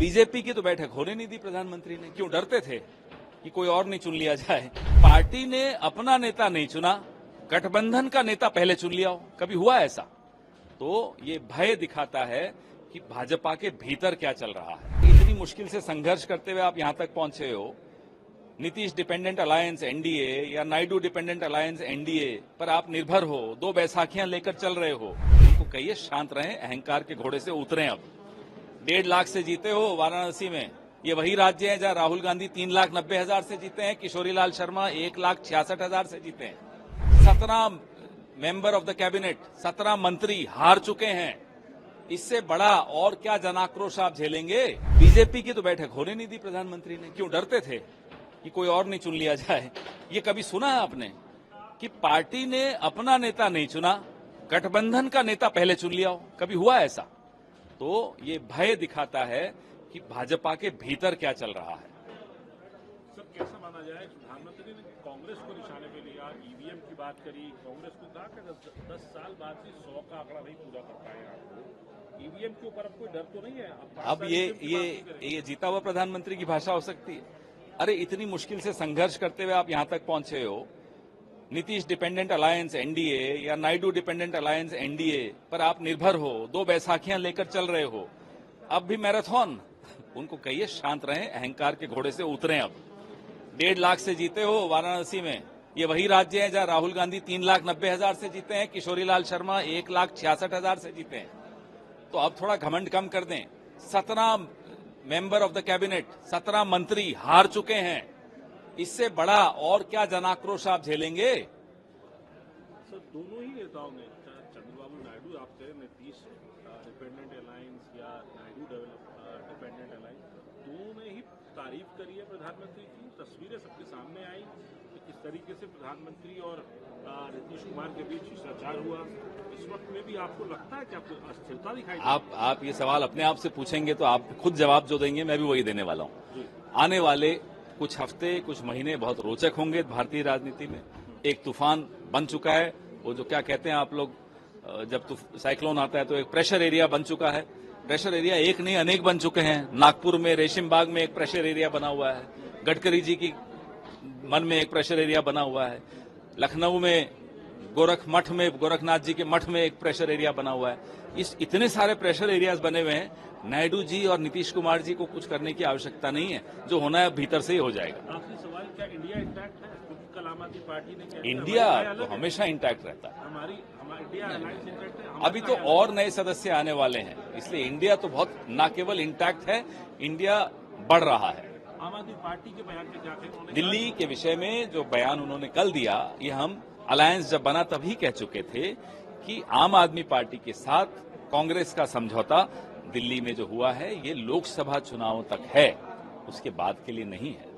BJP की तो बैठक होने नहीं दी प्रधानमंत्री ने। क्यों डरते थे कि कोई और नहीं चुन लिया जाए? पार्टी ने अपना नेता नहीं चुना, गठबंधन का नेता पहले चुन लिया हो। कभी हुआ ऐसा? तो ये भय दिखाता है कि भाजपा के भीतर क्या चल रहा है। इतनी मुश्किल से संघर्ष करते हुए आप यहां तक पहुंचे हो। नीतीश डिपेंडेंट अलायंस एनडीए या नायडू डिपेंडेंट अलायंस एनडीए पर आप निर्भर हो, 2 बैसाखियां लेकर चल रहे हो। उनको कहिए शांत रहें, अहंकार के घोड़े से उतरें। अब 1.5 लाख से जीते हो वाराणसी में। ये वही राज्य है जहां राहुल गांधी 3,90,000 से जीते हैं, किशोरीलाल शर्मा 1,66,000 से जीते हैं। 17 मेंबर ऑफ द कैबिनेट, 17 मंत्री हार चुके हैं। इससे बड़ा और क्या जनाक्रोश आप झेलेंगे? बीजेपी की तो बैठक होने नहीं दी प्रधानमंत्री ने। क्यों डरते थे कि कोई और नहीं चुन लिया जाए? ये कभी सुना है आपने कि पार्टी ने अपना नेता नहीं चुना, गठबंधन का नेता पहले चुन लिया हो? कभी हुआ ऐसा? तो ये भय दिखाता है कि भाजपा के भीतर क्या चल रहा है। सर, कैसा माना जाए, प्रधानमंत्री ने कांग्रेस को निशाने पे लिया, ईवीएम की बात करी, कांग्रेस को कहा कि 10 साल बाद भी 100 का आंकड़ा नहीं पूरा कर पाए आपको। ईवीएम के ऊपर अब कोई डर तो नहीं है? अब ये जीता हुआ प्रधानमंत्री की भाषा हो सकती है? अरे इतनी मुश्किल से संघर्ष करते हुए आप यहां तक पहुंचे हो। नीतीश डिपेंडेंट अलायंस एनडीए या नायडू डिपेंडेंट अलायंस एनडीए पर आप निर्भर हो, 2 बैसाखियां लेकर चल रहे हो। अब भी मैराथन। उनको कहिए शांत रहें, अहंकार के घोड़े से उतरें। अब 1.5 लाख से जीते हो वाराणसी में। ये वही राज्य है जहां राहुल गांधी 3,90,000 से जीते हैं, किशोरीलाल शर्मा 1,66,000 से जीते हैं। तो अब थोड़ा घमंड कम कर दें। 17 मेंबर ऑफ द कैबिनेट, 17 मंत्री हार चुके हैं। इससे बड़ा और क्या जनाक्रोश आप झेलेंगे? सर, दोनों ही नेताओं ने, चंद्रबाबू नायडू आपसे, नीतीश डिपेंडेंट अलायंस या नायडू डिपेंडेंट अलायंस, दोनों ने ही तारीफ करी है प्रधानमंत्री की। तस्वीरें सबके सामने आई कि किस तरीके से प्रधानमंत्री और नीतीश कुमार के बीच शिष्टाचार हुआ। इस वक्त में भी आपको लगता है कि आपको अस्थिरता दिखाई? आप ये सवाल अपने आप से पूछेंगे तो आप खुद जवाब जो देंगे मैं भी वही देने वाला हूं। आने वाले कुछ हफ्ते, कुछ महीने बहुत रोचक होंगे भारतीय राजनीति में। एक तूफान बन चुका है, वो जो क्या कहते हैं आप लोग, जब साइक्लोन आता है तो एक प्रेशर एरिया बन चुका है। प्रेशर एरिया एक नहीं अनेक बन चुके हैं। नागपुर में रेशिम बाग में एक प्रेशर एरिया बना हुआ है, गडकरी जी की मन में एक प्रेशर एरिया बना हुआ है, लखनऊ में गोरख मठ में, गोरखनाथ जी के मठ में एक प्रेशर एरिया बना हुआ है। इस इतने सारे प्रेशर एरियाज बने हुए हैं। नायडू जी और नीतीश कुमार जी को कुछ करने की आवश्यकता नहीं है, जो होना है भीतर से ही हो जाएगा। आखिरी सवाल, क्या इंडिया इंटैक्ट है? क्योंकि कल आम आदमी पार्टी ने कहा इंडिया तो हमेशा इंटैक्ट रहता है। हमारी इंडिया अलायंस इंटैक्ट है। अभी तो और नए सदस्य आने वाले हैं, इसलिए इंडिया तो बहुत न केवल इंटैक्ट है, इंडिया बढ़ रहा है। आम आदमी पार्टी के बयान में क्या थे? दिल्ली के विषय में जो बयान उन्होंने कल दिया, ये हम अलायंस जब बना तभी कह चुके थे कि आम आदमी पार्टी के साथ कांग्रेस का समझौता दिल्ली में जो हुआ है ये लोकसभा चुनावों तक है, उसके बाद के लिए नहीं है।